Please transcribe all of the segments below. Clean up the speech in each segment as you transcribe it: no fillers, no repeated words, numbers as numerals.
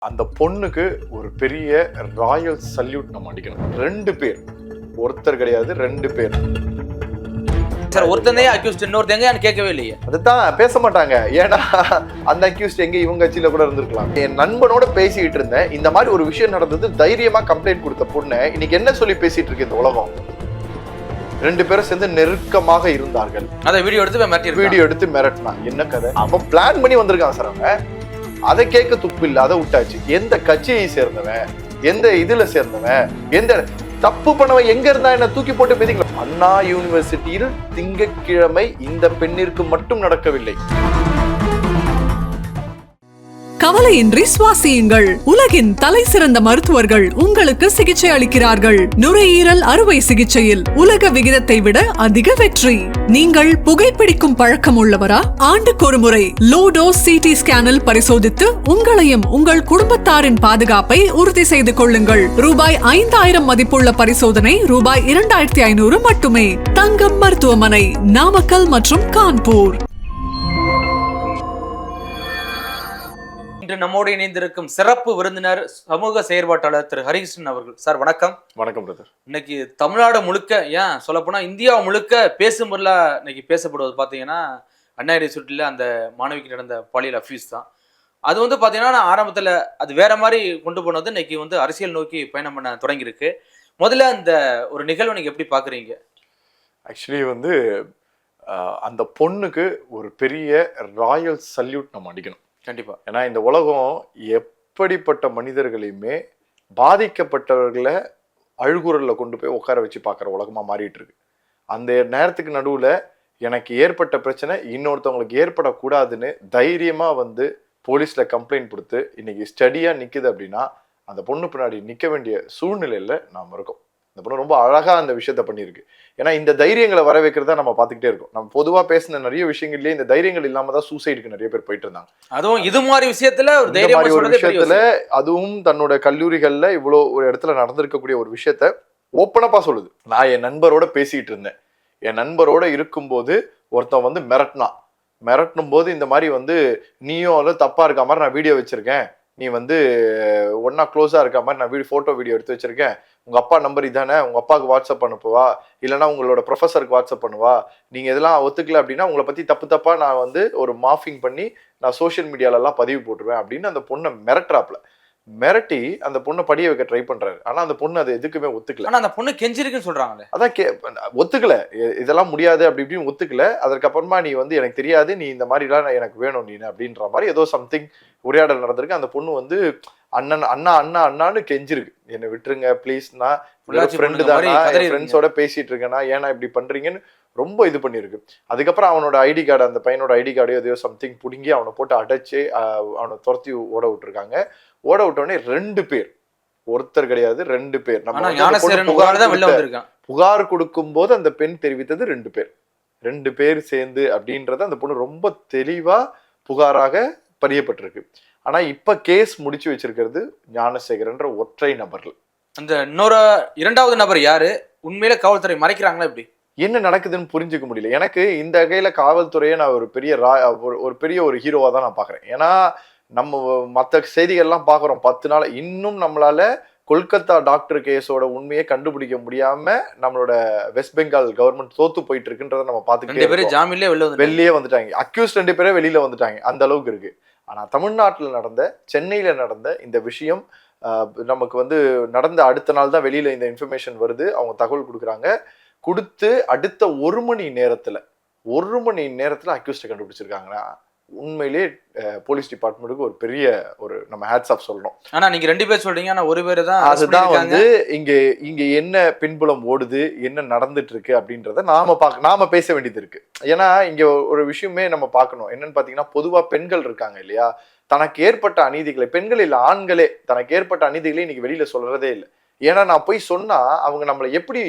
அந்த பொண்ணுக்கு ஒரு பெரிய ராயல் சல்யூட் நம்ம அடிக்கணும். 2 பேர், ஒருத்தர் கிடையாது, 2 பேர். சார் ஒருத்தனே அக்யூஸ்ட் இன்னொருத்தங்க கேட்கவே இல்லையே. அதுதான் பேச மாட்டாங்க. ஏன்னா அந்த அக்யூஸ்ட் எங்க இவங்க கட்சியில கூட இருந்திருக்கலாம். என் நண்பனோட பேசிட்டு இருந்தேன், இந்த மாதிரி ஒரு விஷயம் நடந்தது, தைரியமா கம்ப்ளைண்ட் கொடுத்த பொண்ணு இன்னைக்கு என்ன சொல்லி பேசிட்டு இருக்கு இந்த உலகம். 2 பேரும் சேர்ந்து நெருக்கமாக இருந்தார்கள். அதை வீடியோ எடுத்து மிரட்டினா என்ன கதை? அவன் பிளான் பண்ணி வந்திருக்கான் சார். அவன் அதை கேட்க துப்பு இல்ல, அதை விட்டாச்சு. எந்த கட்சியை சேர்ந்தவன், எந்த இதுல சேர்ந்தவன், எந்த தப்பு பண்ணவன் எங்க இருந்தா என்ன தூக்கி போட்டு பேசிக்கல. அண்ணா யூனிவர்சிட்டியில் திங்கட்கிழமை இந்த பெண்ணிற்கு மட்டும் நடக்கவில்லை. கவலையின்றி சுவாசியுங்கள். உலகின் தலை சிறந்த மருத்துவர்கள் உங்களுக்கு சிகிச்சை அளிக்கிறார்கள். நுரையீரல் அறுவை சிகிச்சையில் உலக விகிதத்தை விட அதிக வெற்றி. நீங்கள் புகைப்பிடிக்கும் பழக்கம் உள்ளவரா? ஆண்டுக்கு ஒரு முறை லோ டோஸ் சிடி ஸ்கேனில் பரிசோதித்து உங்களையும் உங்கள் குடும்பத்தாரின் பாதுகாப்பை உறுதி செய்து கொள்ளுங்கள். ரூபாய் 5000 மதிப்புள்ள பரிசோதனை ரூபாய் 2500 மட்டுமே. தங்கம் மருத்துவமனை, நாமக்கல் மற்றும் கான்பூர். இன்று நம்மோடு இணைந்திருக்கும் சிறப்பு விருந்தினர் சமூக செயற்பாட்டாளர் திரு ஹரிகிருஷ்ணன் அவர்கள். சார் வணக்கம். வணக்கம் பிரதர். இன்னைக்கு தமிழ்நாடு முழுக்க, ஏன் சொல்லப்போனா இந்தியா முழுக்க பேசும் பொருளா இன்னைக்கு பேசப்படுவது பாத்தீங்கன்னா அண்ணா யூனிவர்சிட்டியில அந்த மாணவிக்கு நடந்த பாலியல் அஃபியூஸ் தான். அது பாத்தீங்கன்னா ஆரம்பத்துல அது வேற மாதிரி கொண்டு போனது இன்னைக்கு அரசியல் நோக்கி பயணம் பண்ண தொடங்கியிருக்கு. முதல்ல அந்த ஒரு நிகழ்வு நீங்க எப்படி பாக்குறீங்க? ஆக்சுவலி அந்த பொண்ணுக்கு ஒரு பெரிய ராயல் சல்யூட் நம்ம அடிக்கணும். கண்டிப்பா. ஏன்னா இந்த உலகம் எப்படிப்பட்ட மனிதர்களையுமே பாதிக்கப்பட்டவர்களை அழுகுறல்ல கொண்டு போய் உட்கார வச்சு பார்க்குற உலகமா மாறிட்டு இருக்கு. அந்த நேரத்துக்கு நடுவுல எனக்கு ஏற்பட்ட பிரச்சனை இன்னொருத்தவங்களுக்கு ஏற்படக்கூடாதுன்னு தைரியமா போலீஸ்ல கம்ப்ளைண்ட் கொடுத்து இன்னைக்கு ஸ்டடியா நிக்குது அப்படின்னா அந்த பொண்ணு பின்னாடி நிக்க வேண்டிய சூழ்நிலையில நாம் இருக்கோம். இந்த பொண்ணு ரொம்ப அழகா அந்த விஷயத்த பண்ணியிருக்கு. ஏன்னா இந்த தைரியங்களை வர வைக்கிறதா நம்ம பார்த்துக்கிட்டே இருக்கோம். நம்ம பொதுவா பேசின நிறைய விஷயங்கள்லயே இந்த தைரியங்கள் இல்லாம தான் சூசைடுக்கு நிறைய பேர் போயிட்டு இருந்தாங்க. அதுவும் இது மாதிரி விஷயத்துல ஒரு விஷயத்துல, அதுவும் தன்னோட கல்லூரிகள்ல இவ்வளவு ஒரு இடத்துல நடந்திருக்கக்கூடிய ஒரு விஷயத்த ஓப்பனப்பா சொல்லுது. நான் என் நண்பரோட பேசிட்டு இருந்தேன். என் நண்பரோட இருக்கும்போது ஒருத்தன் மிரட்டணும் போது இந்த மாதிரி நீயும் தப்பா இருக்க மாதிரி நான் வீடியோ வச்சிருக்கேன், நீ ஒன்னா க்ளோஸா இருக்க மாதிரி நான் ஃபோட்டோ வீடியோ எடுத்து வச்சிருக்கேன், உங்க அப்பா நம்பர் இதானே, உங்க அப்பாவுக்கு வாட்ஸ்அப் அனுப்புவா, இல்லைன்னா உங்களோட ப்ரொஃபஸருக்கு வாட்ஸ்அப் பண்ணுவா, நீங்க இதெல்லாம் ஒத்துக்கல அப்படின்னா உங்களை பத்தி தப்பா நான் ஒரு மார்ஃபிங் பண்ணி நான் சோஷியல் மீடியாலெல்லாம் பதிவு போட்டுருவேன் அப்படின்னு அந்த பொண்ணை மிரட்டி அந்த பொண்ணை படிய வைக்க ட்ரை பண்றாரு. ஆனா அந்த பொண்ணு அது எதுக்குமே ஒத்துக்கல. ஆனா அந்த பொண்ணு கெஞ்சிருக்குன்னு சொல்றாங்களே. அதான் ஒத்துக்கல, இதெல்லாம் முடியாது அப்படி இப்படின்னு ஒத்துக்கல. அதுக்கப்புறமா நீ எனக்கு தெரியாது, நீ இந்த மாதிரிலாம் எனக்கு வேணும் நீ அப்படின்ற மாதிரி ஏதோ சம்திங் உரையாடல் நடந்திருக்கு. அந்த பொண்ணு அண்ணான்னு கெஞ்சிருக்கு, என்னை விட்டுருங்க ப்ளீஸ், நான் ஃப்ரெண்டு தான், ஃப்ரெண்ட்ஸோட பேசிட்டு இருக்கேன்னா ஏன்னா இப்படி பண்றீங்கன்னு ரொம்ப இது பண்ணிருக்கு. அதுக்கப்புறம் அவனோட ஐடி கார்டு, அந்த பையனோட ஐடி கார்டு எதையோ சம்திங் பிடுங்கி அவனை போட்டு அடைச்சு அவனை துரத்தி ஓட விட்டுருக்காங்க. ஓட விட்டோடனே 2 பேர், ஒருத்தர் கிடையாது, 2 பேர். புகார் கொடுக்கும் போது அந்த பெண் தெரிவித்தது 2 பேர் சேர்ந்து அப்படின்றத அந்த பொண்ணு ரொம்ப தெளிவா புகாராக பதியப்பட்டிருக்கு. ஆனா இப்ப கேஸ் முடிச்சு வச்சிருக்கிறது ஞானசேகரன்ற ஒற்றை நபர்கள். அந்த இரண்டாவது நபர் யாரு? உண்மையில காவல்துறை மறைக்கிறாங்களா? இப்படி என்ன நடக்குதுன்னு புரிஞ்சுக்க முடியல. எனக்கு இந்த வகையில காவல்துறையை நான் ஒரு பெரிய ஒரு ஹீரோவா தான் நான் பாக்குறேன். ஏன்னா நம்ம மற்ற செய்திகள்லாம் பாக்குறோம், 10 நாள் இன்னும் நம்மளால கொல்கத்தா டாக்டர் கேஸோட உண்மையை கண்டுபிடிக்க முடியாம நம்மளோட வெஸ்ட் பெங்கால் கவர்மெண்ட் தோத்து போயிட்டு இருக்குன்றத நம்ம பாத்துக்கிட்டே வெளியே வந்துட்டாங்க. அக்யூஸ் 2 பேரே வெளியில வந்துட்டாங்க, அந்த அளவுக்கு இருக்கு. ஆனா தமிழ்நாட்டுல சென்னையில நடந்த இந்த விஷயம் நமக்கு நடந்த அடுத்த நாள் தான் வெளியில இந்த இன்ஃபர்மேஷன் வருது. அவங்க தகவல் கொடுக்குறாங்க. கொடுத்து அடுத்த 1 மணி நேரத்துல அக்யூஸ்ட கண்டுபிடிச்சிருக்காங்கன்னா உண்மையிலே போலீஸ் டிபார்ட்மெண்ட்டுக்கு ஒரு பெரிய நம்ம ஹேட்ஸ் ஆஃப் சொல்லணும். ஆனா நீங்க 2 பேர் சொல்றீங்க, ஆனா ஒரு பேர் தான். அதுதான் இங்க என்ன பின்புலம் ஓடுது, என்ன நடந்துட்டு இருக்கு அப்படின்றத நாம பேச வேண்டியது இருக்கு. ஏன்னா இங்க ஒரு விஷயமே நம்ம பார்க்கணும். என்னன்னு பாத்தீங்கன்னா, பொதுவா பெண்கள் இருக்காங்க இல்லையா, தனக்கு ஏற்பட்ட அநீதிகளை, பெண்கள் இல்ல ஆண்களே தனக்கு ஏற்பட்ட அநீதிகளை இன்னைக்கு வெளியில சொல்றதே இல்லை. ஏன்னா நான் போய் சொன்னா அவங்க நம்மளை எப்படி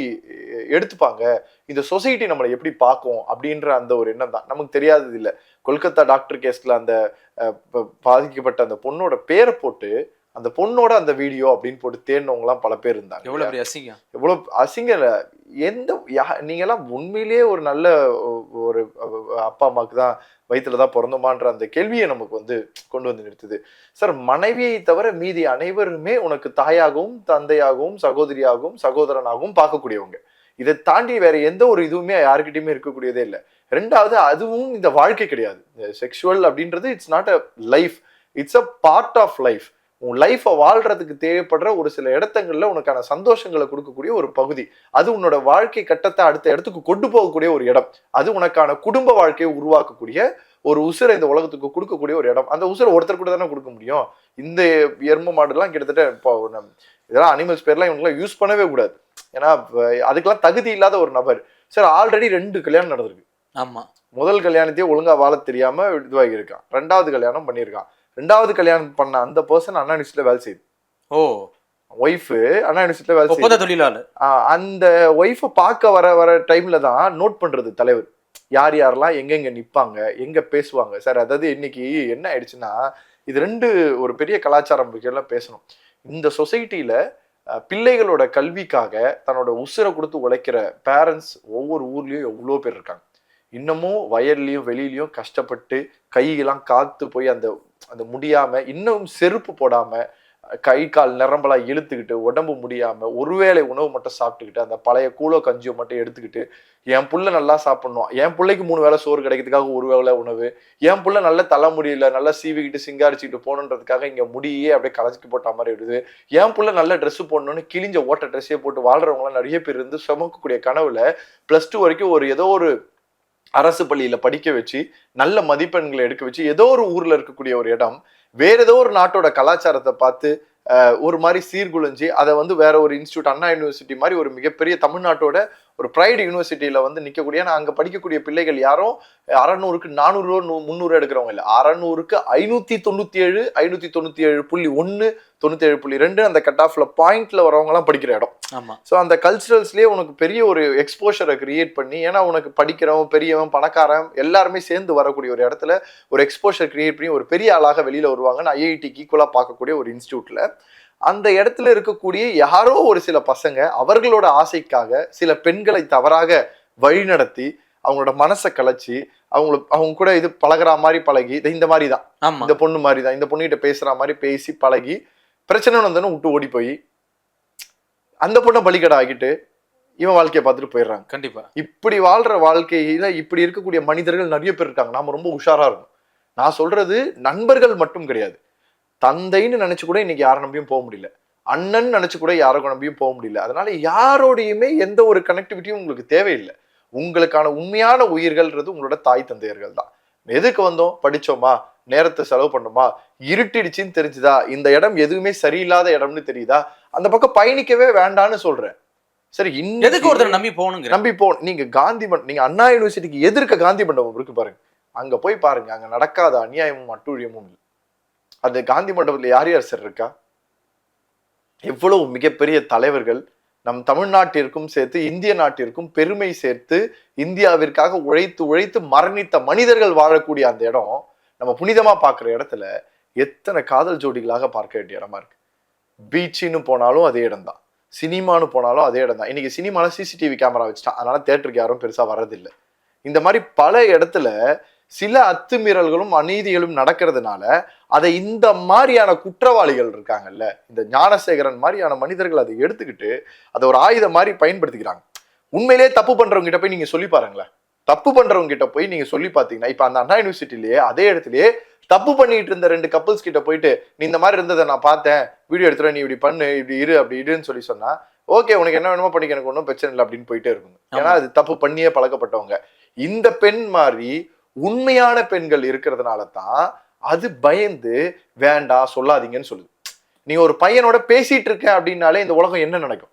எடுத்துப்பாங்க, இந்த சொசைட்டி நம்மளை எப்படி பார்க்கும் அப்படின்ற அந்த ஒரு எண்ணம் தான். நமக்கு தெரியாதது இல்லை. கொல்கத்தா டாக்டர் கேஸ்ல அந்த பாதிக்கப்பட்ட அந்த பொண்ணோட பேரை போட்டு அந்த பொண்ணோட அந்த வீடியோ அப்படின்னு போட்டு தேடினவங்க எல்லாம் பல பேர் இருந்தாங்க. எவ்வளவு பெரிய அசிங்கம், எவ்வளவு அசிங்கம் இல்ல. நீங்க எல்லாம் உண்மையிலேயே ஒரு நல்ல ஒரு அப்பா அம்மாவுக்கு தான் வயிற்றுலதான் பிறந்தோமான்ற அந்த கேள்வியை நமக்கு வந்து கொண்டு வந்து நிறுத்துது. சார், மனைவியை தவிர மீதி அனைவருமே உனக்கு தாயாகவும் தந்தையாகவும் சகோதரியாகவும் சகோதரனாகவும் பார்க்கக்கூடியவங்க. இதை தாண்டி வேற எந்த ஒரு இதுவுமே யாருக்கிட்டையுமே இருக்கக்கூடியதே இல்லை. ரெண்டாவது, அதுவும் இந்த வாழ்க்கை கிடையாது. செக்ஷுவல் அப்படின்றது it's not a life, it's a part of life. உன் லைஃபை வாழ்றதுக்கு தேவைப்படுற ஒரு சில இடத்துங்கள்ல உனக்கான சந்தோஷங்களை கொடுக்கக்கூடிய ஒரு பகுதி. அது உன்னோட வாழ்க்கை கட்டத்தை அடுத்த இடத்துக்கு கொண்டு போகக்கூடிய ஒரு இடம். அது உனக்கான குடும்ப வாழ்க்கையை உருவாக்கக்கூடிய ஒரு உசுரை இந்த உலகத்துக்கு கொடுக்கக்கூடிய ஒரு இடம். அந்த உசுரை ஒருத்தர் கூட தானே கொடுக்க முடியும். இந்த எரும மாடுலாம் கிட்டத்தட்ட இப்போ இதெல்லாம் அனிமல்ஸ் பேர்லாம் இவங்கெல்லாம் யூஸ் பண்ணவே கூடாது. ஏன்னா அதுக்கெல்லாம் தகுதி இல்லாத ஒரு நபர். சார், ஆல்ரெடி 2 கல்யாணம் நடந்திருக்கு. ஆமா, முதல் கல்யாணத்தையே ஒழுங்கா வாழ தெரியாம இதுவாகி இருக்கான். 2வது கல்யாணம் பண்ணியிருக்கான். 2வது கல்யாணம் பண்ண அந்த பர்சன் அண்ணா யூனிவர்சிட்டியில வேலை செய்யுது. ஓ, ஒய்ஃப் அண்ணா யூனிவர்சிட்டியில வேலை ஒப்பந்த செய்யுது. தொழிலாளர். அந்த ஒய்ஃபை பார்க்க வர டைம்ல தான் நோட் பண்றது தலைவர், யார் யாரெல்லாம் எங்கெங்க நிப்பாங்க, எங்க பேசுவாங்க. சார், அதாவது இன்னைக்கு என்ன ஆயிடுச்சுன்னா, இது 2 ஒரு பெரிய கலாச்சாரம் எல்லாம் பேசணும். இந்த சொசைட்டில பிள்ளைகளோட கல்விக்காக தன்னோட உசுரை கொடுத்து உழைக்கிற பேரண்ட்ஸ் ஒவ்வொரு ஊர்லயும் எவ்வளோ பேர் இருக்காங்க. இன்னமும் வயல்லையும் வெளியிலயும் கஷ்டப்பட்டு கையெல்லாம் காத்து போய் அந்த அந்த முடியாம, இன்னும் செருப்பு போடாம, கை கால் நிரம்பலாம் இழுத்துக்கிட்டு, உடம்பு முடியாம ஒருவேளை உணவு மட்டும் சாப்பிட்டுக்கிட்டு, அந்த பழைய கூழோ கஞ்சியோ மட்டும் எடுத்துக்கிட்டு, என் புள்ள நல்லா சாப்பிடணும், என் பிள்ளைக்கு 3 வேளை சோறு கிடைக்கிறதுக்காக 1 வேளை உணவு, என் புள்ள நல்ல தலைமுடியில நல்லா சீவிக்கிட்டு சிங்காரிச்சுக்கிட்டு போகணுன்றதுக்காக இங்க முடியே அப்படியே கலச்சிக்கு போட்ட மாதிரி விடுது, என் புள்ள நல்ல ட்ரெஸ் போடணும்னு கிழிஞ்ச ஓட்ட ட்ரெஸ்ஸே போட்டு வாழ்றவங்களாம் நிறைய பேர் இருந்து சுமக்கக்கூடிய கனவுல +2 வரைக்கும் ஏதோ ஒரு அரசு பள்ளியில படிக்க வச்சு நல்ல மதிப்பெண்களை எடுக்க வச்சு ஏதோ ஒரு ஊர்ல இருக்கக்கூடிய ஒரு இடம் வேற ஏதோ ஒரு நாட்டோட கலாச்சாரத்தை பார்த்து ஒரு மாதிரி சீர்குலைஞ்சி அதை வந்து வேற ஒரு இன்ஸ்டியூட், அண்ணா யூனிவர்சிட்டி மாதிரி ஒரு மிகப்பெரிய தமிழ்நாட்டோட ஒரு ப்ரைடு யூனிவர்சிட்டியில வந்து நிற்கக்கூடிய, அங்க படிக்கக்கூடிய பிள்ளைகள் யாரும் 600க்கு 400 300 எடுக்கிறவங்க இல்லை, 600க்கு 597 597.1 97.2 அந்த கட் ஆஃப்ல பாயிண்ட்ல வரவங்க எல்லாம் படிக்கிற இடம். ஆமா. ஸோ அந்த கல்ச்சரல்ஸ்லயே உனக்கு பெரிய ஒரு எக்ஸ்போஷரை கிரியேட் பண்ணி, ஏன்னா உனக்கு படிக்கிறவன் பெரியவன் பணக்காரன் எல்லாருமே சேர்ந்து வரக்கூடிய ஒரு இடத்துல ஒரு எக்ஸ்போஷர் கிரியேட் பண்ணி ஒரு பெரிய ஆளாக வெளியில வருவாங்கன்னு ஐஐடிக்கு ஈக்குவலா பார்க்கக்கூடிய ஒரு இன்ஸ்டியூட்ல அந்த இடத்துல இருக்கக்கூடிய யாரோ ஒரு சில பசங்க அவர்களோட ஆசைக்காக சில பெண்களை தவறாக வழிநடத்தி அவங்களோட மனசை கலைச்சி அவங்க கூட இது பழகிற மாதிரி பழகி, இந்த மாதிரி தான், இந்த பொண்ணு மாதிரி தான், இந்த பொண்ணுகிட்ட பேசுற மாதிரி பேசி பழகி பிரச்சனை வந்தோன்னு விட்டு ஓடி போய் அந்த பொண்ணை பலிக்கடை ஆகிட்டு இவன் வாழ்க்கையை பார்த்துட்டு போயிடுறாங்க. கண்டிப்பா இப்படி வாழ்ற வாழ்க்கையில இப்படி இருக்கக்கூடிய மனிதர்கள் நிறைய பேர் இருக்காங்க. நாம ரொம்ப உஷாரா இருக்கும். நான் சொல்றது நண்பர்கள் மட்டும் கிடையாது, தந்தைன்னு நினைச்சு கூட இன்னைக்கு யாரை நம்பியும் போக முடியல, அண்ணன் நினைச்சு கூட யாரை நம்பியும் போக முடியல. அதனால யாரோடையுமே எந்த ஒரு கனெக்டிவிட்டியும் உங்களுக்கு தேவையில்லை. உங்களுக்கான உண்மையான உயிர்கள்ன்றது உங்களோட தாய் தந்தையர்கள் தான். எதுக்கு வந்தோம், படிச்சோமா, நேரத்தை செலவு பண்ணோமா, இருட்டிடுச்சுன்னு தெரிஞ்சுதா, இந்த இடம் எதுவுமே சரியில்லாத இடம்னு தெரியுதா, அந்த பக்கம் பயணிக்கவே வேண்டான்னு சொல்றேன். சரி, எதுக்கு ஒருத்தர் நம்பி போகணும்? நீங்க நீங்க அண்ணா யூனிவர்சிட்டிக்கு எதிர்க்க காந்தி மண்டபம் இருக்கு பாருங்க, அங்க போய் பாருங்க, அங்க நடக்காத அநியாயமும் அட்டூழியமும் இல்லை. அந்த காந்தி மண்டபத்துல யார் யார் சார் இருக்கா? எவ்வளவு மிகப்பெரிய தலைவர்கள் நம் தமிழ்நாட்டிற்கும் சேர்த்து இந்திய நாட்டிற்கும் பெருமை சேர்த்து இந்தியாவிற்காக உழைத்து உழைத்து மரணித்த மனிதர்கள் வாழக்கூடிய அந்த இடம் நம்ம புனிதமா பார்க்குற இடத்துல எத்தனை காதல் ஜோடிகளாக பார்க்க வேண்டிய இடமா இருக்கு. பீச்சுன்னு போனாலும் அதே இடம் தான், சினிமான்னு போனாலும் அதே இடம் தான். இன்னைக்கு சினிமால சிசிடிவி கேமரா வச்சுட்டான், அதனால தேட்டருக்கு யாரும் பெருசா வர்றதில்லை. இந்த மாதிரி பல இடத்துல சில அத்துமீறல்களும் அநீதிகளும் நடக்கிறதுனால அதை இந்த மாதிரியான குற்றவாளிகள் இருக்காங்கல்ல, இந்த ஞானசேகரன் மாதிரியான மனிதர்கள் அதை எடுத்துக்கிட்டு அதை ஒரு ஆயுதம் மாதிரி பயன்படுத்திக்கிறாங்க. உண்மையிலேயே தப்பு பண்றவங்க கிட்ட போய் நீங்க சொல்லி பாருங்களேன், தப்பு பண்றவங்க கிட்ட போய் நீங்க சொல்லி பார்த்தீங்கன்னா, இப்ப அந்த அண்ணா யூனிவர்சிட்டிலேயே அதே இடத்துலயே தப்பு பண்ணிட்டு இருந்த 2 கப்புள்ஸ் கிட்ட போயிட்டு நீ இந்த மாதிரி இருந்ததை நான் பார்த்தேன், வீடியோ எடுத்துற, நீ இப்படி பண்ணு, இப்படி இரு, அப்படி இருன்னு சொல்லி சொன்னா ஓகே, உனக்கு என்ன வேணுமோ பண்ணிக்க, எனக்கு ஒன்றும் பிரச்சனை இல்லை அப்படின்னு போயிட்டே இருக்குங்க. ஏன்னா அது தப்பு பண்ணியே பழக்கப்பட்டவங்க. இந்த பெண் மாதிரி உண்மையான பெண்கள் இருக்கிறதுனால தான் அது பயந்து வேண்டாம் சொல்லாதீங்கன்னு சொல்லுது. நீ ஒரு பையனோட பேசிட்டு இருக்க அப்படின்னாலே இந்த உலகம் என்ன நினைக்கும்,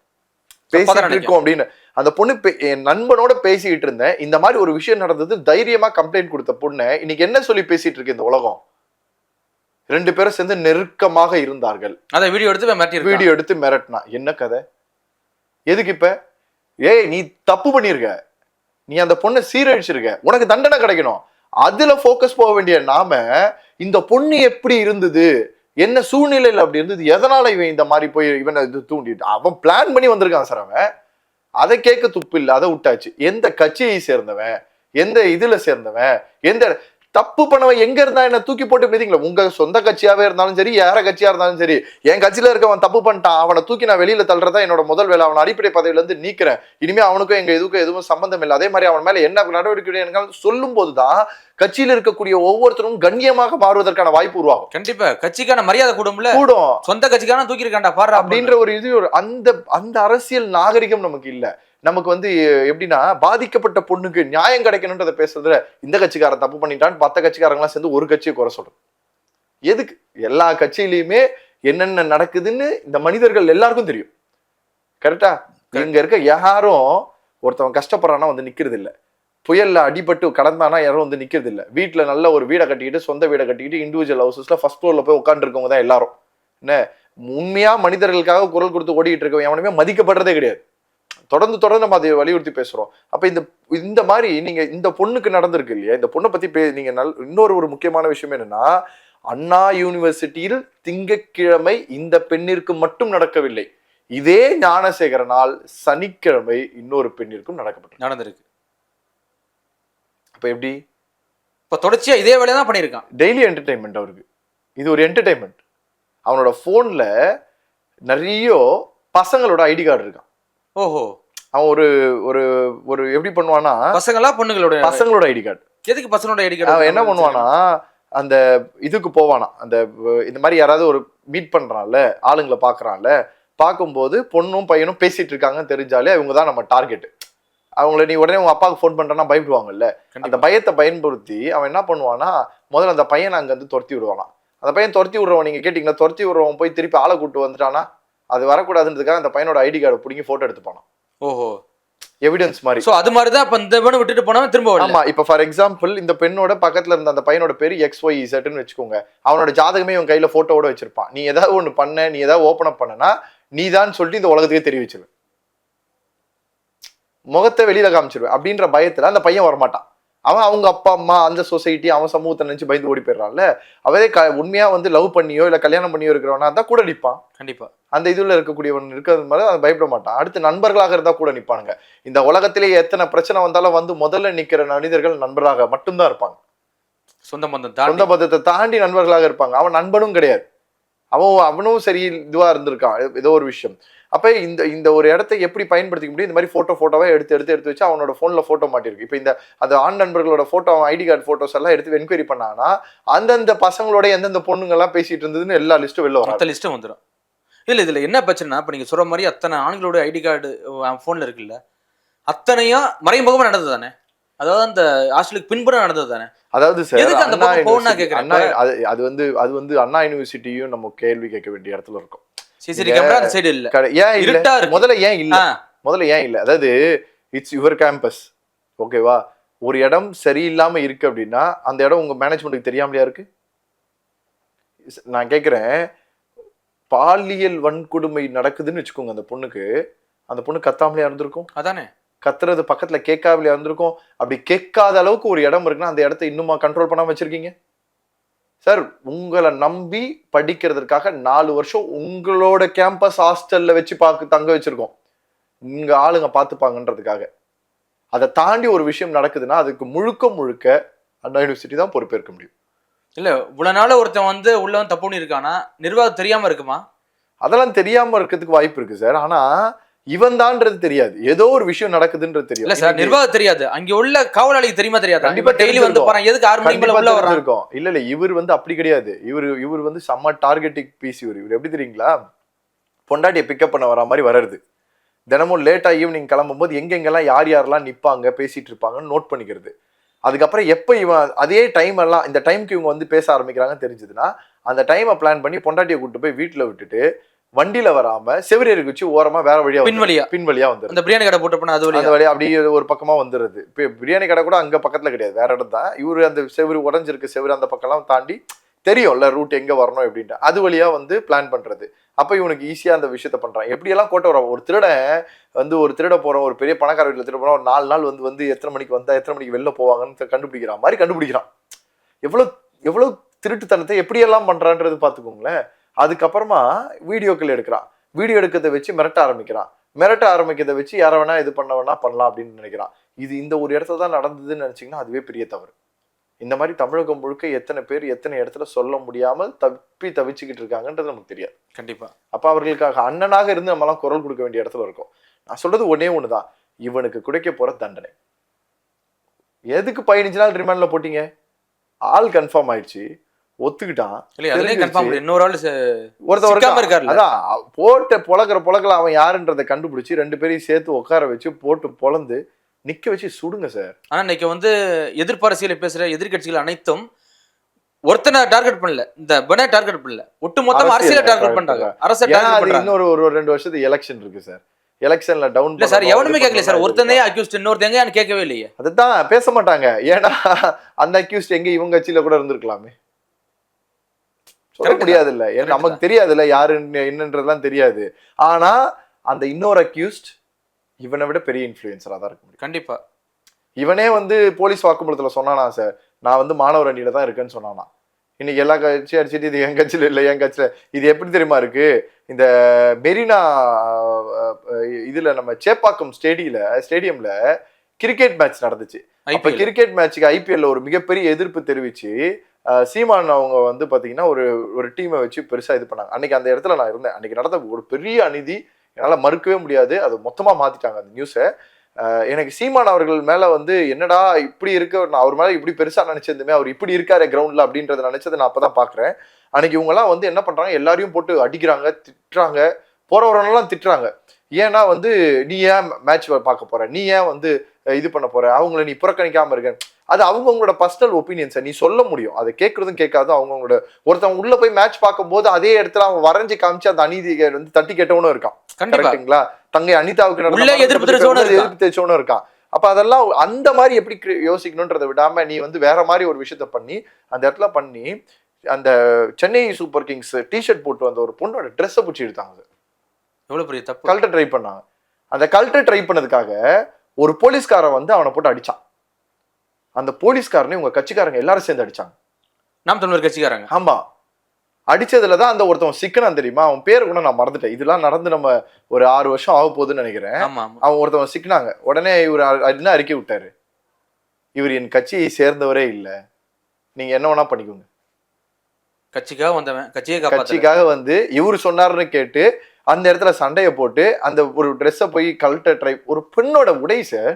பேசிட்டு இருக்கோம் அப்படின்னு. அந்த பொண்ணு என் நண்பனோட பேசிட்டு இருந்தேன், இந்த மாதிரி ஒரு விஷயம் நடந்தது, தைரியமா கம்ப்ளைண்ட் கொடுத்த பொண்ணு இன்னைக்கு என்ன சொல்லி பேசிட்டு இருக்கு இந்த உலகம்? 2 பேரும் சேர்ந்து நெருக்கமாக இருந்தார்கள், அதை வீடியோ எடுத்து மிரட்டினா என்ன கதை? எதுக்கு இப்ப? ஏய், நீ தப்பு பண்ணிருக்க, நீ அந்த பொண்ணை சீரழிச்சிருக்க, உனக்கு தண்டனை கிடைக்கணும், அதுல போக்கஸ் போக வேண்டிய நாம இந்த பொண்ணு எப்படி இருந்தது, என்ன சூழ்நிலையில அப்படி இருந்தது, எதனால இவன் இந்த மாதிரி போய் இவனை இது தூண்டிட்டு அவன் பிளான் பண்ணி வந்திருக்கான் சார். அவன் அதை கேட்க துப்பு இல்லை, அதை விட்டாச்சு. எந்த கட்சியை சேர்ந்தவன், எந்த இதுல சேர்ந்தவன், எந்த தப்பு பண்ணவன் எங்க இருந்தா என்ன தூக்கி போட்டு மிதிங்களா? உங்க சொந்த கட்சியாவே இருந்தாலும் சரி, யார கட்சியா இருந்தாலும் சரி, என் கட்சியில இருக்கவன் தப்பு பண்ணிட்டான், அவனை தூக்கி நான் வெளியில தள்ளுறதா என்னோட முதல் வேலை. அவன் அடிப்படை பதவியில இருந்து நீக்கிறேன், இனிமே அவனுக்கும் எங்க இதுக்கும் எதுவும் சம்பந்தம் இல்லை. அதே மாதிரி அவன் மேல என்ன நடவடிக்கை சொல்லும் போதுதான் கட்சியில இருக்கக்கூடிய ஒவ்வொருத்தரும் கண்ணியமாக மாறுவதற்கான வாய்ப்பு உருவாகும். கண்டிப்பா கட்சிக்கான மரியாதை கூடும்ல, கூடும். சொந்த கட்சிக்கான தூக்கி இருக்காண்டா பாரு அப்படின்ற ஒரு இது அந்த அரசியல் நாகரிகம் நமக்கு இல்ல. நமக்கு வந்து எப்படின்னா, பாதிக்கப்பட்ட பொண்ணுக்கு நியாயம் கிடைக்கணும்ன்றத பேசுறதுல இந்த கட்சிக்காரன் தப்பு பண்ணிட்டான், 10 கட்சிக்காரங்களாம் சேர்ந்து ஒரு கட்சியை குறை சொல்றோம். எதுக்கு? எல்லா கட்சியிலயுமே என்னென்ன நடக்குதுன்னு இந்த மனிதர்கள் எல்லாருக்கும் தெரியும். கரெக்டா? இங்க இருக்க யாரும் ஒருத்தவன் கஷ்டப்படுறான்னா வந்து நிக்கிறது இல்ல, புயல்ல அடிபட்டு கடந்தானா யாரும் வந்து நிக்கிறது இல்ல, வீட்டுல நல்ல ஒரு வீடை கட்டிக்கிட்டு, சொந்த வீடை கட்டிக்கிட்டு, இண்டிவிஜுவல் ஹவுசஸ்ல ஃபர்ஸ்ட் ஃப்ளோர்ல போய் உட்காந்து இருக்கவங்க தான் எல்லாரும். என்ன உண்மையா மனிதர்களுக்காக குரல் கொடுத்து ஓடிட்டு இருக்கவன் எவனுமே மதிக்கப்படுறதே கிடையாது. தொடர்ந்து நம்ம அதை வலியுறுத்தி பேசுறோம். அப்ப இந்த மாதிரி நீங்க இந்த பொண்ணுக்கு நடந்திருக்கு இல்லையா, இந்த பொண்ணை பத்தி நீங்க இன்னொரு முக்கியமான விஷயம் என்னன்னா, அண்ணா யூனிவர்சிட்டியில் திங்கட்கிழமை இந்த பெண்ணிற்கு மட்டும் நடக்கவில்லை, இதே ஞானசேகரனால் சனிக்கிழமை இன்னொரு பெண்ணிற்கும் நடந்திருக்கு. அப்ப எப்படி? இப்ப தொடர்ச்சியா இதே வேலையை தான் பண்ணியிருக்கான். டெய்லி என்டர்டைன்மெண்ட் அவருக்கு. இது ஒரு என்டர்டைன்மெண்ட். அவனோட போன்ல நிறைய பசங்களோட ஐடி கார்டு இருக்கான். ஓஹோ. அவன் ஒரு ஒரு ஒரு எப்படி பண்ணுவானா, பசங்களோட ஐடி கார்டு. எதுக்கு பசங்களோட ஐடி கார்டு? அவன் என்ன பண்ணுவானா, அந்த இதுக்கு போவானா, அந்த இந்த மாதிரி யாராவது ஒரு மீட் பண்றான்ல, ஆளுங்களை பாக்குறான்ல, பார்க்கும்போது பொண்ணும் பையனும் பேசிட்டு இருக்காங்கன்னு தெரிஞ்சாலே இவங்க தான் நம்ம டார்கெட். அவங்கள நீ உடனே உங்க அப்பாவுக்கு ஃபோன் பண்றேன்னா பயப்படுவாங்கல்ல, அந்த பயத்தை பயன்படுத்தி அவன் என்ன பண்ணுவானா, முதல்ல அந்த பையனை அங்க இருந்து துரத்தி விடுவானா. அந்த பையன் துரத்தி விடுறவன், நீங்க கேட்டீங்கன்னா, துரத்தி விடுறவன் போய் திருப்பி ஆளை கூட்டு வந்துட்டானா, அது வரக்கூடாதுன்றதுக்காக அந்த பையனோட ஐடி கார்டு பிடிங்கி போட்டோ எடுத்துப்பானா. ஓஹோ. எவிடன்ஸ் மாதிரி. சோ அது மாதிரி தான் இப்ப இந்த பெண்ணை விட்டுட்டு போனவன் திரும்ப வரல. ஆமா. இப்ப ஃபார் எக்ஸாம்பிள் இந்த பெண்ணோட பக்கத்துல இருந்த அந்த பையனோட பேரு XYZன்னு வச்சுக்கோங்க. அவனோட ஜாதகமே இவன் கையில போட்டோவோட வச்சிருப்பான். நீ ஏதாவது ஒண்ணு பண்ண, நீ ஏதாவது ஓபன் அப் பண்ணனா, நீதான் சொல்லிட்டு இந்த உலகத்துக்கே தெரிவிச்சிருவேன், முகத்தை வெளியில காமிச்சிருவேன் அப்படின்ற பயத்துல அந்த பையன் வரமாட்டான். அவன் அவங்க அப்பா அம்மா, அந்த சொசைட்டி, அவன் சமூகத்தை நினைச்சு பயந்து ஓடி போயிடறான்ல. அவரே உண்மையா வந்து லவ் பண்ணியோ இல்ல கல்யாணம் பண்ணியோ இருக்கிறவனா தான் கூட நிற்பான். கண்டிப்பா அந்த இதுல இருக்கக்கூடியவன் இருக்கிறது மாதிரி அதை பயப்பட மாட்டான். அடுத்து நண்பர்களாக இருந்தா கூட நிற்பானுங்க. இந்த உலகத்திலேயே எத்தனை பிரச்சனை வந்தாலும் வந்து முதல்ல நிக்கிற மனிதர்கள் நண்பர்களாக மட்டும்தான் இருப்பாங்க. சொந்த பந்தத்தை தாண்டி நண்பர்களாக இருப்பாங்க. அவன் நண்பனும் கிடையாது, அவனும் சரி இதுவா இருந்திருக்கான் ஏதோ ஒரு விஷயம். அப்ப இந்த ஒரு இடத்தை எப்படி பயன்படுத்திக்க முடியும்? இந்த மாதிரி போட்டோவை எடுத்து வச்சு அவனோட போன்ல போட்டோ மாட்டிருக்கு. இப்ப அந்த ஆண் நண்பர்களோட போட்டோ, ஐடி கார்டு போட்டோஸ் எல்லாம் எடுத்து என்கொயரி பண்ணானா, அந்தந்த பசங்களோட எந்தெந்த பொண்ணுங்க எல்லாம் பேசிட்டு இருந்ததுன்னு எல்லா லிஸ்ட்டும் வெளில வரும். மொத்த லிஸ்ட்டும் வந்துடும். இதுல என்ன பிரச்சனைனா, இப்ப நீங்க சொல்ற மாதிரி அத்தனை ஆண்களோட ஐடி கார்டு போன்ல இருக்குல்ல, அத்தனையும் மறைமுகமா நடந்தது தானே? அதாவது அந்த ஹாஸ்டலுக்கு பின்புறம் நடந்தது தானே? அதாவது சார், அது வந்து அண்ணா யூனிவர்சிட்டியும் நம்ம கேள்வி கேட்க வேண்டிய இடத்துல இருக்கும். சிசிடி கேமரா அந்த சைடு இல்ல. ஏன் இல்ல? முதல்ல ஏன் இல்ல? அதாவது இட்ஸ் யுவர் கேம்பஸ், ஓகேவா? ஒரு இடம் சரியில்லாம இருக்கு அப்படின்னா அந்த இடம் உங்க மேனேஜ்மெண்ட்டுக்கு தெரியாமலையா இருக்கு? நான் கேக்குறேன், பாலியல் வன்கொடுமை நடக்குதுன்னு வச்சுக்கோங்க, அந்த பொண்ணு கத்தாமலையா இருந்திருக்கும்? அதானே, கத்துறது பக்கத்துல கேட்காமலையா இருந்திருக்கும்? அப்படி கேட்காத அளவுக்கு ஒரு இடம் இருக்குன்னா அந்த இடத்த இன்னுமா கண்ட்ரோல் பண்ணாம வச்சிருக்கீங்க சார்? உங்களை நம்பி படிக்கிறதுக்காக 4 வருஷம் உங்களோட கேம்பஸ் ஹாஸ்டல்ல வச்சு தங்க வச்சிருக்கோம், இங்க ஆளுங்க பாத்துப்பாங்கன்றதுக்காக. அதை தாண்டி ஒரு விஷயம் நடக்குதுன்னா அதுக்கு முழுக்க அண்ணா யூனிவர்சிட்டி தான் பொறுப்பேற்க முடியும். இல்ல இவ்வளவு நாள ஒருத்தன் வந்து உள்ள தப்பு பண்ணி இருக்கானா, நிர்வாகம் தெரியாம இருக்குமா? அதெல்லாம் தெரியாம இருக்கிறதுக்கு வாய்ப்பு இருக்கு சார். ஆனா இவன் தான்றது தெரியாது, ஏதோ ஒரு விஷயம் நடக்குதுன்றது தெரியும். இல்ல சார், நிர்வாகம் தெரியாது, அங்க உள்ள காவலாளிக்கு தெரியுமா? தெரியாது. கண்டிப்பா டெய்லி வந்து போறான், எதுக்கு 6 மணிக்கு மேல உள்ள வரான் இருக்கும். இல்ல இவர் வந்து அப்படி கிடையாது. இவர் வந்து செம்ம டார்கெட்டிங் பீஸ். இவர் எப்படி தெரியுங்களா, பொண்டாட்டியை பிக்கப் பண்ண வர மாதிரி வர்றது, தினமும் லேட்டா ஈவினிங் கிளம்பும்போது எங்கெங்கெல்லாம் யாரெல்லாம் நிப்பாங்க பேசிட்டு இருப்பாங்கன்னு நோட் பண்ணிக்கிறது. அதுக்கப்புறம் எப்ப இவன் அதே டைம் எல்லாம் இந்த டைமுக்கு இவங்க வந்து பேச ஆரம்பிக்கிறாங்கன்னு தெரிஞ்சதுன்னா அந்த டைமை பிளான் பண்ணி பொண்டாட்டியை கூட்டு போய் வீட்டுல விட்டுட்டு வண்டியில வராம செவிரியர் வச்சு ஓரமா வேற வழியா பின்வழியா வந்து அந்த பிரியாணி கடை போட்டு அந்த வழியா அப்படியே ஒரு பக்கமா வந்துருது. இப்ப பிரியாணி கடை கூட அங்க பக்கத்துல கிடையாது, வேற இடம் தான். இவரு அந்த செவரு உடஞ்சிருக்கு, செவரு அந்த பக்கம் எல்லாம் தாண்டி தெரியும்ல ரூட் எங்க வரணும் அப்படின்ட்டு, அது வழியா வந்து பிளான் பண்றது. அப்ப இவனுக்கு ஈஸியா அந்த விஷயத்த பண்றான். எப்படி எல்லாம் கோட்டை வரும். ஒரு திருட போறோம், ஒரு பெரிய பணக்கார வீட்டுல திருட போறோம், ஒரு 4 நாள் வந்து எத்தனை மணிக்கு வந்தா எத்தனை மணிக்கு வெளில போவாங்கன்னு கண்டுபிடிக்கிறான் மாதிரி கண்டுபிடிக்கிறான். எவ்வளவு திருட்டுத்தனத்தை எப்படியெல்லாம் பண்றான்றது பாத்துக்கோங்களேன். அதுக்கப்புறமா வீடியோக்கள் எடுக்கிறான். வீடியோ எடுக்கிறத வச்சு மிரட்ட ஆரம்பிக்கிறான். மிரட்ட ஆரம்பிக்கிறத வச்சு யார வேணா இது பண்ண வேணா பண்ணலாம் அப்படின்னு நினைக்கிறான். இது இந்த ஒரு இடத்துல தான் நடந்ததுன்னு நினைச்சீங்கன்னா அதுவே பெரிய தவறு. இந்த மாதிரி தமிழகம் முழுக்க எத்தனை பேர் எத்தனை இடத்துல சொல்ல முடியாமல் தவிச்சுக்கிட்டு இருக்காங்கன்றது நமக்கு தெரியாது. கண்டிப்பா. அப்ப அவர்களுக்காக அண்ணனாக இருந்து நம்ம எல்லாம் குரல் கொடுக்க வேண்டிய இடத்துல இருக்கோம். நான் சொல்றது ஒன்னே ஒண்ணுதான், இவனுக்கு கிடைக்க போற தண்டனை. எதுக்கு 15 நாள் ரிமாண்ட்ல போட்டீங்க? ஆள் கன்ஃபார்ம் ஆயிடுச்சு, ஒத்துக்கிட்டான். இன்னொரு ஆள் ஒருத்தர் அதான் போட்டு பொழக்கல அவன் யாருன்றதை கண்டுபிடிச்சு 2 பேரையும் சேர்த்து உட்கார வச்சு போட்டு பொழந்து நிக்க வச்சு சுடுங்க சார். ஆனா இன்னைக்கு வந்து எதிர்ப்பரசியலை பேசுற எதிர்கட்சிகள் அனைத்தும் ஒருத்தனை டார்கெட் பண்ணல, இந்த பெனை டார்கெட் பண்ணல, ஒட்டு மொத்தம் அரசியலை டார்கெட் பண்றாங்க. அரசை டார்கெட் பண்றாங்க. இன்னொரு 2 வருஷத்துக்கு எலெக்ஷன் இருக்கு சார். எலெக்ஷன்ல டவுன் இல்ல சார், எவனுமே கேட்கல சார். ஒருத்தனே அக்யூஸ்ட், இன்னொருத்தங்க கேட்கவே இல்லையே. அதுதான் பேச மாட்டாங்க. ஏன்னா அந்த அக்யூஸ்ட் எங்க இவங்க கட்சியில கூட இருந்திருக்கலாமே. சொல்ல முடியாது இல்ல, ஏன்னா நமக்கு தெரியாது இல்ல யாரு என்னன்றதுலாம் தெரியாது. ஆனா அந்த இன்னொரு அக்யூஸ்ட் இவனை விட பெரிய இன்ஃப்ளூயன்சரா தான் இருக்க முடியும். கண்டிப்பா. இவனே வந்து போலீஸ் வாக்குமூலத்துல சொன்னானா சார், நான் வந்து மாணவர் அணியில தான் இருக்கேன்னு சொன்னானா. இன்னைக்கு எல்லா கட்சியும் அடிச்சுட்டு இது என் கட்சியில இல்லை என் கட்சியில. இது எப்படி தெரியுமா இருக்கு, இந்த மெரினா இதுல நம்ம சேப்பாக்கம் ஸ்டேடியம்ல கிரிக்கெட் மேட்ச் நடந்துச்சு. அப்ப கிரிக்கெட் மேட்சுக்கு ஐபிஎல்ல ஒரு மிகப்பெரிய எதிர்ப்பு தெரிவிச்சு சீமான் அவங்க வந்து பாத்தீங்கன்னா ஒரு டீமை வச்சு பெருசா இது பண்ணாங்க. அன்னைக்கு அந்த இடத்துல நான் இருந்தேன். அன்னைக்கு நடந்த ஒரு பெரிய அநீதி என்னால மறுக்கவே முடியாது. அது மொத்தமா மாத்திட்டாங்க அந்த நியூஸை. எனக்கு சீமான் அவர்கள் மேல வந்து என்னடா இப்படி இருக்க, நான் அவர் மேல இப்படி பெருசா நினைச்சிருந்துமே, அவர் இப்படி இருக்காரு கிரவுண்ட்ல அப்படின்றத நினைச்சதை நான் அப்பதான் பாக்குறேன். அன்னைக்கு இவங்க எல்லாம் வந்து என்ன பண்றாங்க, எல்லாரையும் போட்டு அடிக்கிறாங்க, திட்டுறாங்க, போறவரெல்லாம் திட்டுறாங்க. ஏன்னா வந்து நீ ஏன் மேட்ச் பார்க்க போற, நீ ஏன் வந்து இது பண்ண போற, அவங்கள நீ புறக்கணிக்காம இருக்க. அது அவங்கவுங்களோட பர்சனல் ஒப்பீனியன்ஸை நீ சொல்ல முடியும். அதை கேட்கறதும் கேட்காதும் அவங்களோட. ஒருத்தவங்க உள்ள போய் மேட்ச் பார்க்கும் போது அதே இடத்துல அவன் வரைஞ்சு காமிச்சு அந்த அநீதியை வந்து தட்டி கேட்டவனும் இருக்கான். கரெக்டுங்களா? தங்கை அனிதாவுக்கு எதிர்ப்பு தெரிச்சவனும் இருக்கான். அப்ப அதெல்லாம் அந்த மாதிரி எப்படி யோசிக்கணும்ன்றதை விடாம நீ வந்து வேற மாதிரி ஒரு விஷயத்த பண்ணி அந்த இடத்துல பண்ணி அந்த சென்னை சூப்பர் கிங்ஸ் டிஷர்ட் போட்டு வந்த ஒரு பொண்ணோட ட்ரெஸ்ஸை பிடிச்சி எடுத்தாங்க. எவ்வளவு பெரிய தப்பு. கல்ட்ட ட்ரை பண்ணாங்க. அந்த கல்ட்ட ட்ரை பண்ணதுக்காக ஒரு போலீஸ்காரன் வந்து அவனை போட்டு அடிச்சான். அந்த போலீஸ்காரனை உங்க கட்சிக்காரங்க எல்லாரும் சேர்ந்து அடிச்சாங்க. நாம் தமிழர் கட்சிக்காரங்க. ஆமா, அடிச்சதுலதான் அந்த ஒருத்தவன் சிக்கனான் தெரியுமா, அவன் பேரு கூட நான் மறந்துட்டேன். இதெல்லாம் நடந்து நம்ம ஒரு 6 வருஷம் ஆக போகுதுன்னு நினைக்கிறேன். அவன் ஒருத்தவன் சிக்கினாங்க. உடனே இவர் என்ன அறிக்கை விட்டாரு, இவர் என் கட்சியை சேர்ந்தவரே இல்லை, நீங்க என்ன வேணா பண்ணிக்கோங்க. கட்சிக்காக வந்தவன் கட்சிக்காக வந்து இவரு சொன்னாருன்னு கேட்டு அந்த இடத்துல சண்டையை போட்டு அந்த ஒரு ட்ரெஸ்ஸை போய் கல்ட்ட ட்ரை, ஒரு பெண்ணோட உடை சார்.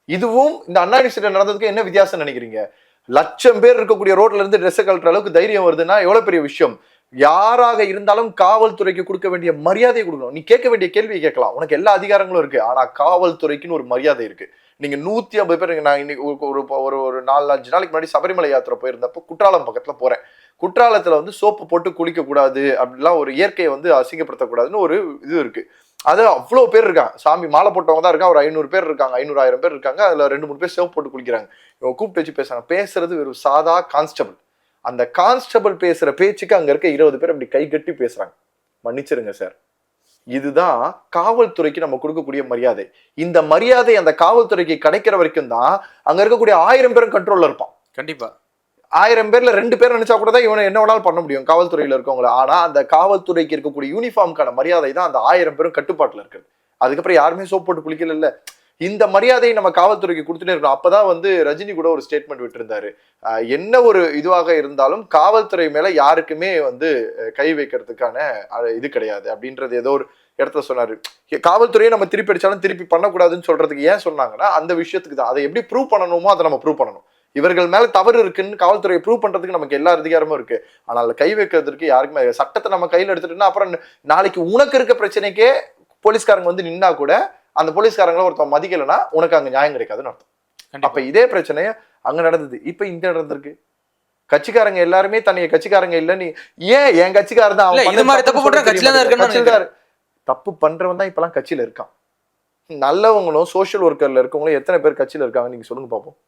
இதுவும் இந்த அண்ணா யூனிவர்சிட்டியில் நடந்ததுக்கு என்ன வித்தியாசம் நினைக்கிறீங்க? 1,00,000 பேர் இருக்கக்கூடிய ரோட்ல இருந்து ட்ரெஸ் கழட்டுற அளவுக்கு தைரியம் வருதுன்னா எவ்வளவு பெரிய விஷயம். யாராக இருந்தாலும் காவல்துறைக்கு கொடுக்க வேண்டிய மரியாதையை கொடுக்கணும். நீ கேட்க வேண்டிய கேள்வி கேட்கலாம், உனக்கு எல்லா அதிகாரங்களும் இருக்கு. ஆனா காவல்துறைக்குன்னு ஒரு மரியாதை இருக்கு. நீங்க 150 பேர், நான் இன்னைக்கு ஒரு 4-5 நாளைக்கு முன்னாடி சபரிமலை யாத்திரை போயிருந்தப்போ குற்றாலம் பக்கத்துல போறேன். குற்றாலத்துல வந்து சோப்பு போட்டு குளிக்க கூடாது, அப்படிலாம் ஒரு இயற்கையை வந்து அசிங்கப்படுத்தக்கூடாதுன்னு ஒரு இது இருக்கு. அது அவ்வளவு பேர் இருக்காங்க. சாமி மாலை போட்டவங்க தான் இருக்காங்க. ஒரு 500 பேர் இருக்காங்க, 500-1000 பேர் இருக்காங்க. அதுல 2-3 பேர் சோப்பு போட்டு குளிக்கிறாங்க. இவங்க கூப்பிட்டு வச்சு பேசுறாங்க. பேசுறது ஒரு சாதா கான்ஸ்டபிள். அந்த கான்ஸ்டபிள் பேசுற பேச்சுக்கு அங்க இருக்க 20 பேர் அப்படி கை கட்டி பேசுறாங்க. மன்னிச்சிருங்க சார், இதுதான் காவல்துறைக்கு நம்ம கொடுக்கக்கூடிய மரியாதை. இந்த மரியாதை அந்த காவல்துறைக்கு கிடைக்கிற வரைக்கும் தான் அங்க இருக்கக்கூடிய 1000 பேரும் கண்ட்ரோல்ல இருப்பான். கண்டிப்பா 1000 பேர்ல 2 பேர் நினைச்சா கூட தான் இவனை என்ன வேணாலும் பண்ண முடியும் காவல்துறையில இருக்கவங்கள. ஆனா அந்த காவல்துறைக்கு இருக்கக்கூடிய யூனிஃபார்முக்கான மரியாதை தான் அந்த 1000 பேரும் கட்டுப்பாட்டுல இருக்குது. அதுக்கப்புறம் யாருமே சோப் போட்டு குளிக்கல இல்ல. இந்த மரியாதையை நம்ம காவல்துறைக்கு கொடுத்துட்டே இருக்கணும். அப்பதான் வந்து ரஜினி கூட ஒரு ஸ்டேட்மெண்ட் விட்டுருந்தாரு, என்ன ஒரு இதுவாக இருந்தாலும் காவல்துறை மேல யாருக்குமே வந்து கை வைக்கிறதுக்கான இது கிடையாது அப்படின்றது ஏதோ ஒரு இடத்துல சொன்னாரு. காவல்துறையை நம்ம திருப்பி அடிச்சாலும் திருப்பி பண்ணக்கூடாதுன்னு சொல்றதுக்கு ஏன் சொன்னாங்கன்னா அந்த விஷயத்துக்கு தான். அதை எப்படி ப்ரூவ் பண்ணணுமோ அதை நம்ம ப்ரூவ் பண்ணணும். இவர்கள் மேல தவறு இருக்குன்னு காவல்துறையை ப்ரூவ் பண்றதுக்கு நமக்கு எல்லா அதிகாரமும் இருக்கு. ஆனால் கை வைக்கிறதுக்கு யாருக்குமே, சட்டத்தை நம்ம கையில எடுத்துட்டோம்னா அப்புறம் நாளைக்கு உனக்கு இருக்க பிரச்சனைக்கே போலீஸ்காரங்க வந்து நின்னா கூட அந்த போலீஸ்காரங்களை ஒருத்தன் மதிக்கலைன்னா உனக்கு அங்க நியாயம் கிடைக்காதுன்னு அர்த்தம். அப்ப இதே பிரச்சனைய அங்க நடந்தது, இப்ப இந்த நடந்திருக்கு. கட்சிக்காரங்க எல்லாருமே தன்னைய கட்சிக்காரங்க இல்ல, நீ ஏன் என் கட்சிக்காரன் தான் தப்பு பண்றவன் தான் இப்பெல்லாம் கட்சியில இருக்கான். நல்லவங்களும் சோசியல் ஒர்க்கர்ல இருக்கவங்களும் எத்தனை பேர் கட்சியில இருக்காங்க நீங்க சொல்லுங்க பாப்போம்.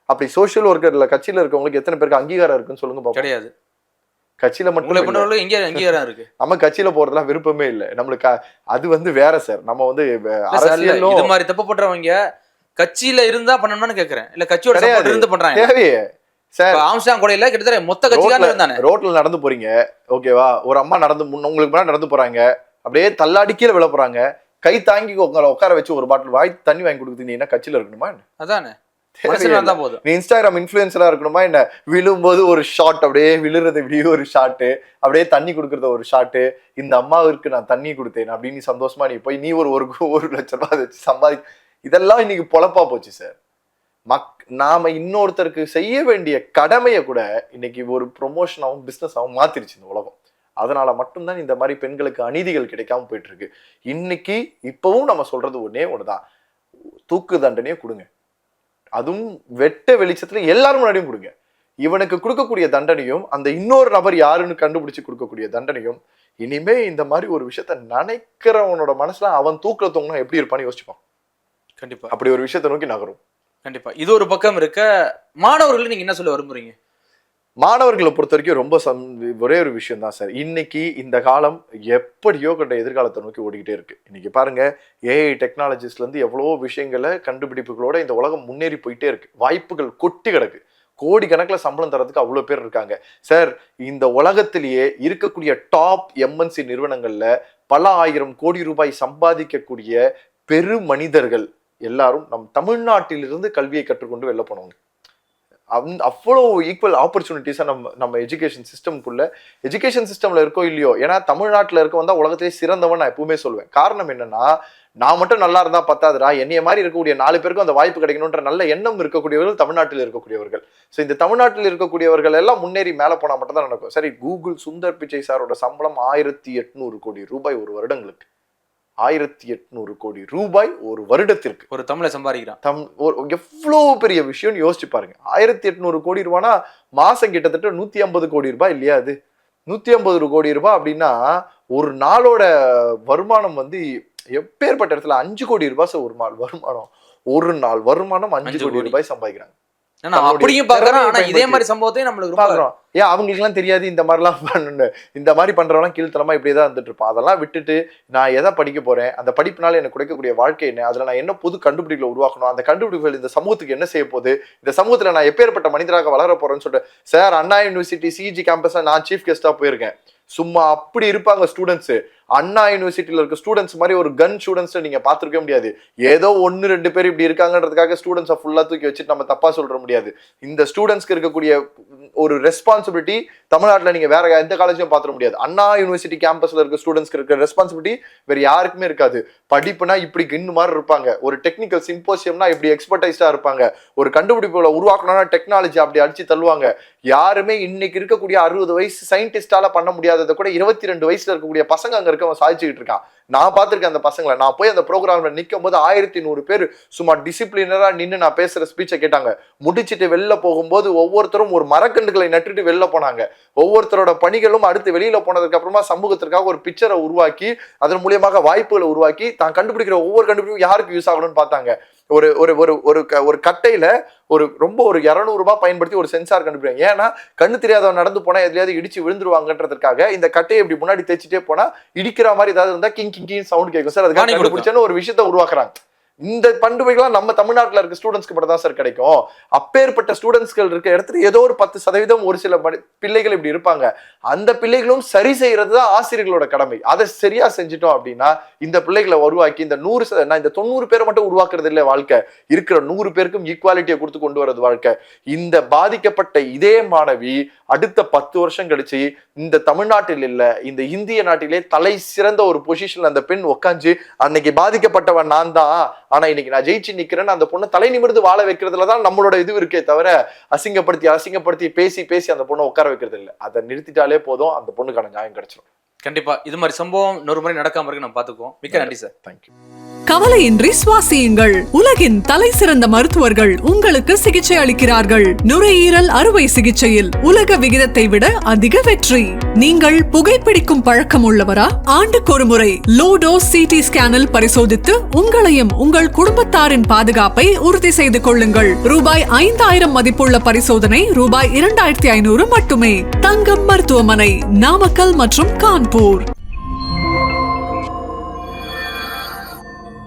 அப்படி சோசியல் ஒர்க்கர்ல கட்சியில இருக்கவங்களுக்கு எத்தனை பேருக்கு அங்கீகாரம் இருக்குன்னு சொல்லுங்க பாப்போம். கிடையாது. கட்சியில மட்டும் இருக்கு. நம்ம கட்சியில போறதுலாம் விருப்பமே இல்லை நம்மளுக்கு. அது வந்து வேற சார். நம்ம வந்து அரசியலும் இது மாதிரி தப்பு பண்றவங்க கட்சியில இருந்தா பண்ணணும்னு கேக்குறேன், இல்ல கட்சியோட சப்போர்ட் இருந்து பண்றாங்க. தேவையே சார் ஆம்ஸ்டாங் கொலையில கிட்டத்தட்ட மொத்த கட்சிக்காரங்க இருந்தானே. ரோட்ல நடந்து போறீங்க, ஓகேவா, ஒரு அம்மா உங்களுக்கு முன்னாடி நடந்து போறாங்க, அப்படியே தள்ளாடி கீழே விழ போறாங்க, கை தாங்கி உட்கார வச்சு ஒரு பாட்டில் வாய் தண்ணி வாங்கி கொடுக்குறது, நீ என்ன கட்சியில இருக்கணுமா? அதானே போதும். நீ இன்ஸ்டாகிராம் இன்ஃபுளுசரா இருக்கணுமா என்ன? விழும்போது ஒரு ஷாட், அப்படியே விழுறது இப்படியே ஒரு ஷாட்டு, அப்படியே தண்ணி கொடுக்கறத ஒரு ஷாட்டு, இந்த அம்மாவிற்கு நான் தண்ணி கொடுத்தேன் அப்படின்னு சந்தோஷமா நீ போய் நீ ஒரு லட்சம் ரூபாய் வச்சு சம்பாதி, இதெல்லாம் இன்னைக்கு பொழப்பா போச்சு சார். நாம இன்னொருத்தருக்கு செய்ய வேண்டிய கடமையை கூட இன்னைக்கு ஒரு ப்ரொமோஷனாகவும் பிசினஸாகவும் மாத்திருச்சு இந்த உலகம். அதனால மட்டும்தான் இந்த மாதிரி பெண்களுக்கு அநீதிகள் கிடைக்காம போயிட்டு இருக்கு. இன்னைக்கு இப்பவும் நம்ம சொல்றது ஒண்ணுதான், தூக்கு தண்டனையே கொடுங்க, அதுவும் வெட்ட வெளிச்சத்துல எல்லாரும் முன்னாடியும் கொடுங்க. இவனுக்கு கொடுக்கக்கூடிய தண்டனையும் அந்த இன்னொரு நபர் யாருன்னு கண்டுபிடிச்சு கொடுக்கக்கூடிய தண்டனையும், இனிமே இந்த மாதிரி ஒரு விஷயத்த நினைக்கிறவனோட மனசுல அவன் தூக்குல தொங்கினா எப்படி இருப்பான்னு யோசிச்சுப்பான். கண்டிப்பா அப்படி ஒரு விஷயத்தை நோக்கி நகரும். கண்டிப்பா. இது ஒரு பக்கம் இருக்க, மாணவர்கள் நீங்க என்ன சொல்ல விரும்புறீங்க? மாணவர்களை பொறுத்த வரைக்கும் ரொம்ப ஒரே ஒரு விஷயம் தான் சார். இன்னைக்கு இந்த காலம் எப்படியோ கண்ட எதிர்காலத்தை நோக்கி ஓடிக்கிட்டே இருக்கு. இன்னைக்கு பாருங்க, ஏஐ டெக்னாலஜிஸ்ல இருந்து எவ்வளவோ விஷயங்களை கண்டுபிடிப்புகளோட இந்த உலகம் முன்னேறி போயிட்டே இருக்கு. வாய்ப்புகள் கொட்டி கிடக்கு. கோடி கணக்கில் சம்பளம் தரதுக்கு அவ்வளோ பேர் இருக்காங்க சார். இந்த உலகத்திலேயே இருக்கக்கூடிய டாப் எம்என்சி நிறுவனங்கள்ல பல ஆயிரம் கோடி ரூபாய் சம்பாதிக்கக்கூடிய பெரு மனிதர்கள் எல்லாரும் நம் தமிழ்நாட்டிலிருந்து கல்வியை கற்றுக்கொண்டு வெளில போனவங்க. அவ்வளோ ஈக்குவல் ஆப்பர்ச்சுனிட்டிஸா நம்ம எஜுகேஷன் சிஸ்டம்ல இருக்கோ இல்லையோ, ஏன்னா தமிழ்நாட்டில் இருக்க வந்தா உலகத்திலே சிறந்தவன் நான் எப்பவுமே சொல்லுவேன். காரணம் என்னன்னா, நான் மட்டும் நல்லா இருந்தா பத்தாதுரா, என்னைய மாதிரி இருக்கக்கூடிய 4 பேருக்கும் அந்த வாய்ப்பு கிடைக்கணும்ன்ற நல்ல எண்ணம் இருக்கக்கூடியவர்கள் தமிழ்நாட்டில் இருக்கக்கூடியவர்கள். ஸோ இந்த தமிழ்நாட்டில் இருக்கக்கூடியவர்கள் எல்லாம் முன்னேறி மேலே போனா மட்டும் தான் நடக்கும். சரி, கூகுள் சுந்தர் பிச்சை சாரோட சம்பளம் 1800 கோடி ரூபாய் ஒரு வருடங்களுக்கு. 1800 கோடி ரூபாய் ஒரு வருடத்திற்கு ஒரு தமிழை சம்பாதிக்கிறான். எவ்வளவு பெரிய விஷயம்னு யோசிச்சு பாருங்க. 1800 கோடி ரூபாய்னா மாசம் கிட்டத்தட்ட 150 கோடி ரூபாய் இல்லையா? அது 150 கோடி ரூபாய் அப்படின்னா ஒரு நாளோட வருமானம் வந்து எப்பேற்பட்ட இடத்துல 5 கோடி ரூபாய் ஒரு நாள் வருமானம். ஒரு நாள் வருமானம் 5 கோடி ரூபாய் சம்பாதிக்கிறாங்க. அப்படியும் பாக்குறோம். ஆனா இதே மாதிரி சம்பவத்தையும் நம்மளுக்கு பாக்குறோம். ஏன் அவங்களுக்கு எல்லாம் தெரியாது இந்த மாதிரிலாம் பண்ணணும், இந்த மாதிரி பண்றவங்க கீழ்த்தனமா இப்படியேதான் வந்துட்டு இருப்பான். அதெல்லாம் விட்டுட்டு நான் எதை படிக்க போறேன், அந்த படிப்புனால எனக்கு கிடைக்கக்கூடிய வாழ்க்கை என்ன, அதுல நான் என்ன புது கண்டுபிடிப்புகளை உருவாக்கணும், அந்த கண்டுபிடிப்புகள் இந்த சமூகத்துக்கு என்ன செய்ய போகுது, இந்த சமூகத்துல நான் எப்பேற்பட்ட மனிதராக வளர போறேன்னு சொல்லிட்டு சார், அண்ணா யூனிவர்சிட்டி சிஜி கேம்பஸ்ல நான் சீஃப் கெஸ்டா போயிருக்கேன். சும்மா அப்படி இருப்பாங்க ஸ்டூடெண்ட்ஸ். அண்ணா யூனிவர்சிட்டியில இருக்க ஸ்டூடெண்ட்ஸ் மாதிரி ஒரு கன் ஸ்டூடெண்ட்ஸ் நீங்க பாத்துருக்க முடியாது. ஏதோ 1-2 பேர் இப்படி இருக்காங்கன்றதுக்காக ஸ்டூடெண்ட்ஸை ஃபுல்லா தூக்கி வச்சுட்டு நம்ம தப்பா சொல்ற முடியாது. இந்த ஸ்டூடெண்ட்ஸ்க்கு இருக்கக்கூடிய ஒரு ரெஸ்பான்சிபிலிட்டி தமிழ்நாட்டில் நீங்க வேற எந்த காலேஜையும் பாத்துட முடியாது. அண்ணா யூனிவர்சிட்டி கேம்பஸ்ல இருக்க ஸ்டூடெண்ட்ஸ்க்கு இருக்க ரெஸ்பான்சிபிலிட்டி வேற யாருக்குமே இருக்காது. படிப்புனா இப்படி கின்னு மாதிரி இருப்பாங்க, ஒரு டெக்னிக்கல் சிம்போசியம்னா இப்படி எக்ஸ்பர்டைஸ்டா இருப்பாங்க, ஒரு கண்டுபிடிப்புகளை உருவாக்கணும்னா டெக்னாலஜி அப்படி அடிச்சு தள்ளுவாங்க. யாருமே இன்னைக்கு இருக்கக்கூடிய 60 வயசு சயின்டிஸ்டால பண்ண முடியாததை கூட 22 வயசுல இருக்கக்கூடிய பசங்க அங்க இருக்கவன் சாதிச்சுக்கிட்டு இருக்கான். நான் பார்த்திருக்கேன் அந்த பசங்களை. நான் போய் அந்த ப்ரோக்ராம்ல நிற்கும் போது 1100 பேர் சும்மா டிசிப்ளினரா நின்று நான் பேசுற ஸ்பீச்சை கேட்டாங்க. முடிச்சுட்டு வெளில போகும்போது ஒவ்வொருத்தரும் ஒரு மரக்கன்றுகளை நட்டுட்டு வெளில போனாங்க. ஒவ்வொருத்தரோட பணிகளும் அடுத்து வெளியில போனதுக்கு அப்புறமா சமூகத்திற்காக ஒரு பிக்சரை உருவாக்கி அதன் மூலியமாக வாய்ப்புகளை உருவாக்கி தான் கண்டுபிடிக்கிற ஒவ்வொரு கண்டுபிடிப்பும் யாருக்கு யூஸ் ஆகணும்னு பார்த்தாங்க. ஒரு ஒரு ஒரு ஒரு கட்டையில ஒரு 200 ரூபாய் பயன்படுத்தி ஒரு சென்சார் கண்டுபிடிப்பாங்க. ஏன்னா கண்ணு தெரியாதவன் நடந்து போனா எதுலையாவது இடிச்சு விழுந்துருவாங்கன்றதுக்காக இந்த கட்டையை இப்படி முன்னாடி தேய்ச்சிட்டே போனா இடிக்கிற மாதிரி ஏதாவது இருந்தா கிங் கிங் சவுண்ட் கேட்கும் சார். அதுக்காக கண்டுபிடிச்சேன்னு ஒரு விஷயத்த உருவாக்குறாங்க. இந்த பண்புகள்லாம் நம்ம தமிழ்நாட்டில் இருக்க ஸ்டூடெண்ட்ஸ்க்கு மட்டும் தான் சார் கிடைக்கும். அப்பேற்பட்ட ஸ்டூடெண்ட்ஸ்கள் இருக்க இடத்துல ஏதோ ஒரு 10% ஒரு சில பிள்ளைகள் இப்படி இருப்பாங்க. அந்த பிள்ளைகளும் சரி செய்யறது தான் ஆசிரியர்களோட கடமை. அதை சரியா செஞ்சுட்டோம் அப்படின்னா இந்த பிள்ளைகளை உருவாக்கி இந்த 90 பேரை மட்டும் உருவாக்குறது இல்லை வாழ்க்கை, இருக்கிற 100 பேருக்கும் ஈக்குவாலிட்டியை கொடுத்து கொண்டு வர்றது வாழ்க்கை. இந்த பாதிக்கப்பட்ட இதே மாணவி அடுத்த 10 வருஷம் கழிச்சு இந்த தமிழ்நாட்டில் இல்ல இந்த இந்திய நாட்டிலே தலை சிறந்த ஒரு பொசிஷன்ல அந்த பெண் உட்காந்து அன்னைக்கு பாதிக்கப்பட்டவன் நான் தான், ஆனா இன்னைக்கு நான் ஜெயிச்சு நிக்கிறேன்னு அந்த பொண்ணை தலை நிமிர்ந்து வாழ வைக்கிறதுலதான் நம்மளோட இது இருக்கே தவிர அசிங்கப்படுத்தி பேசி அந்த பொண்ணை உட்கார வைக்கிறது இல்லை. அதை நிறுத்திட்டாலே போதும், அந்த பொண்ணுக்கான நியாயம் கிடைச்சிடும். கண்டிப்பா இது மாதிரி சம்பவம் இன்னொரு முறை நடக்காம இருக்கு நம்ம பாத்துக்குவோம். மிக்க நன்றி சார். தேங்க்யூ. கவலையின்றி சுவாசியுங்கள். உலகின் தலை சிறந்த மருத்துவர்கள் உங்களுக்கு சிகிச்சை அளிக்கிறார்கள். நுரையீரல் அறுவை சிகிச்சையில் உலக விகிதத்தை விட அதிக வெற்றி. நீங்கள் புகைப்பிடிக்கும் பழக்கம் உள்ளவரா? ஆண்டுக்கொரு முறை லோ டோஸ் சிடி ஸ்கேனில் பரிசோதித்து உங்களையும் உங்கள் குடும்பத்தாரின் பாதுகாப்பை உறுதி செய்து கொள்ளுங்கள். ரூபாய் 5000 மதிப்புள்ள பரிசோதனை ரூபாய் 2500 மட்டுமே. தங்கம் மருத்துவமனை, நாமக்கல் மற்றும் கான்பூர்.